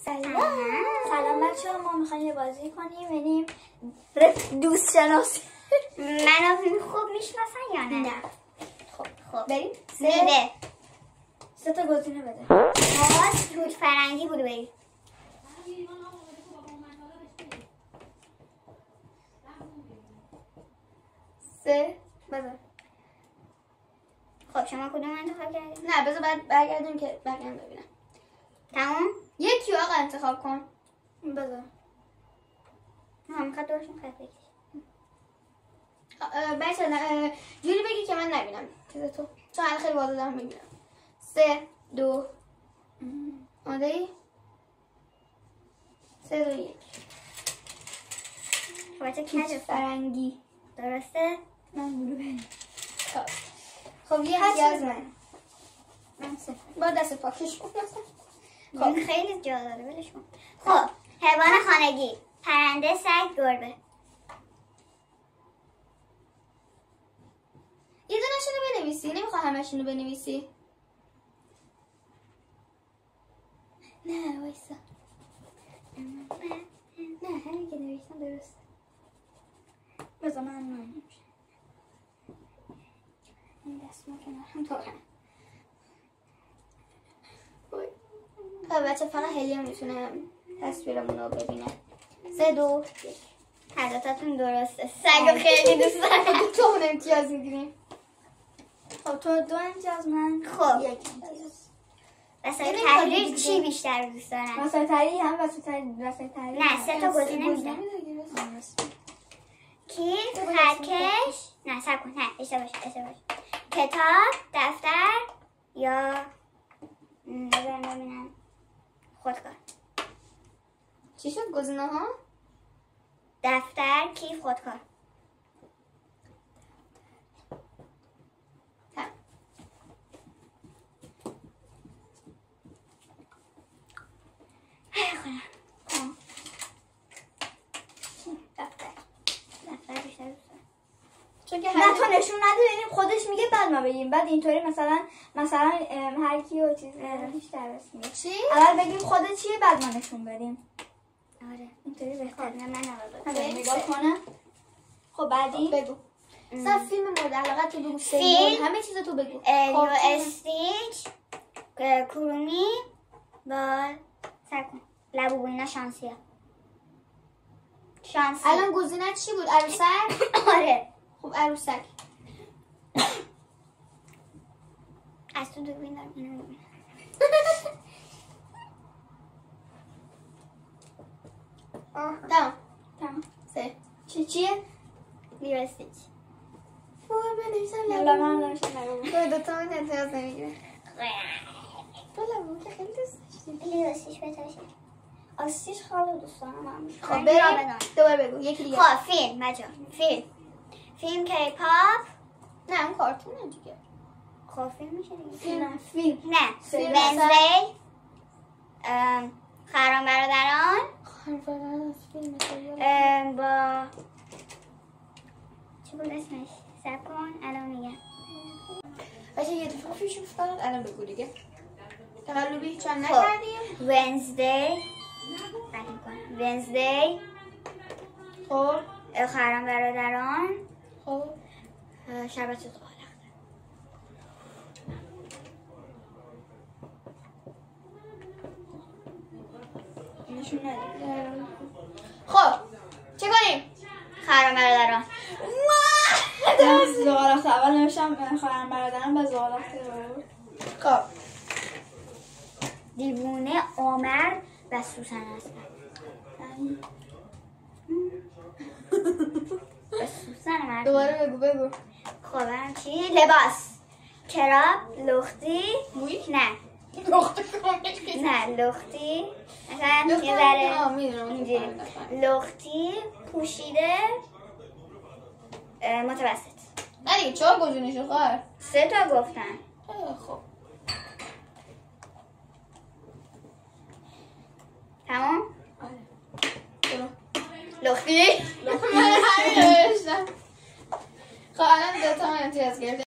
سلام بچه‌ها، ما میخوایم یه بازی کنیم، یعنی دوست شناسی. منو خوب میشناسن یا نه؟ خب بریم. سه تا گزینه بده. توت فرنگی بودو بریم. سه بذار. خب شما کدوم انتخاب کردید؟ نه بذار بعد برگردیم که بقیه ببینم. تمام؟ یکی آقا انتخاب کن. بذار. میخواد دوشون خط بکش. بچه جوری بگی که من نبینم چیز تو، چون الان خیلی واضح دارم میبینم. 3 2 آماده ای؟ 3 2 1. بچه توت کج فرنگی. درسته؟ من بلو. خب یه امتیاز من 0. با دست پاکش کن. خب خیلی جا داره ولش کن. خب حیوان خانگی: پرنده، سگ، گربه. یه دونشونو بنویسی، نمیخواه همشونو بنویسی. نه وایسا. نه همین که نوشتم درست. بذار من نمیشه. این دست ما کنار هم تا خب بچه فقط هلیوم میتونه تصویرمون رو ببینه. 3 2 1. هر دوتاتون درسته. سگو خیلی دوست دارم. تو اون امتیاز میگیریم. خب تو 2 امتیاز، من خب 1 امتیاز. وسایل تحریر چی بیشتر دوست دارن؟ وسایل تحریر هم وسایل تحریر. نه 3 تا گزینه میدم. کیف، خطکش، نه صبر کن، نه اشتباه کتاب، دفتر یا ببینم خودکار. چی شد گزینه ها؟ دفتر، کیف، خودکار. چون که نه تو نشون نده ببینیم خودش میگه بعد ما بگیم، بعد اینطوری مثلا هر کیو چیز بیشتر میگه. چی؟ اول بگیم خودت چیه بعد ما نشون بدیم. آره اینطوری بهتره. نه من اول نگاه کنم. خب بعدی بگو. مثلا فیلم مورد علاقه تو بگو، فیلم همه چیزا تو بگو. لیو استیچ، کرومی با سرکن لبوبو. اینا شانسیه. شانسی. الان گزینه چی بود؟ عروسک؟ آره. خب عروسک. از تو دوربین دارم اینو میبینم. تمام 3 چیه؟ لیو استیچ. من نمیشم لبوبو. تو دوتا من امتیاز نمیگیره. تو لبوبو که خیلی دوست داشتی. لیو استیچ بهترشه. استیچ خیلی دوست دارم. خب بریم دوباره بگو یکی دیگه. خب فیلم بچه فیلم کی پاپ. نه اون کارتونه دیگه. خب فیلم میشه دیگه. فیلم نه ونزدی، خرام برادران با چی بود اسمش؟ سب کن الان میگم. بچه یه دفعه پیش افتاد الان بگو دیگه. تقلبی چند نکردیم. ونزدی خب خرام برادران. خب شربت قالق. نشون ندید. خب چه کنیم؟ خرام برادران. زغالخ اول نوشتم خواهرم برادرم با زغالخ. خب دیوونه عمر و سوسن هستن. سوسن مرد. دوباره بگو. خب هم چی؟ لباس، کراب، لختی. موی؟ نه لختی کنش نه لختی مثلا یه ذره اینجوری لختی پوشیده متوسط. نه دیگه 4 گزینه شو خواهر. 3 تا گفتن. خب تمام؟ آره. لختی؟ من همین نوشتم. خب الان 2 تا من امتیاز گرفتم.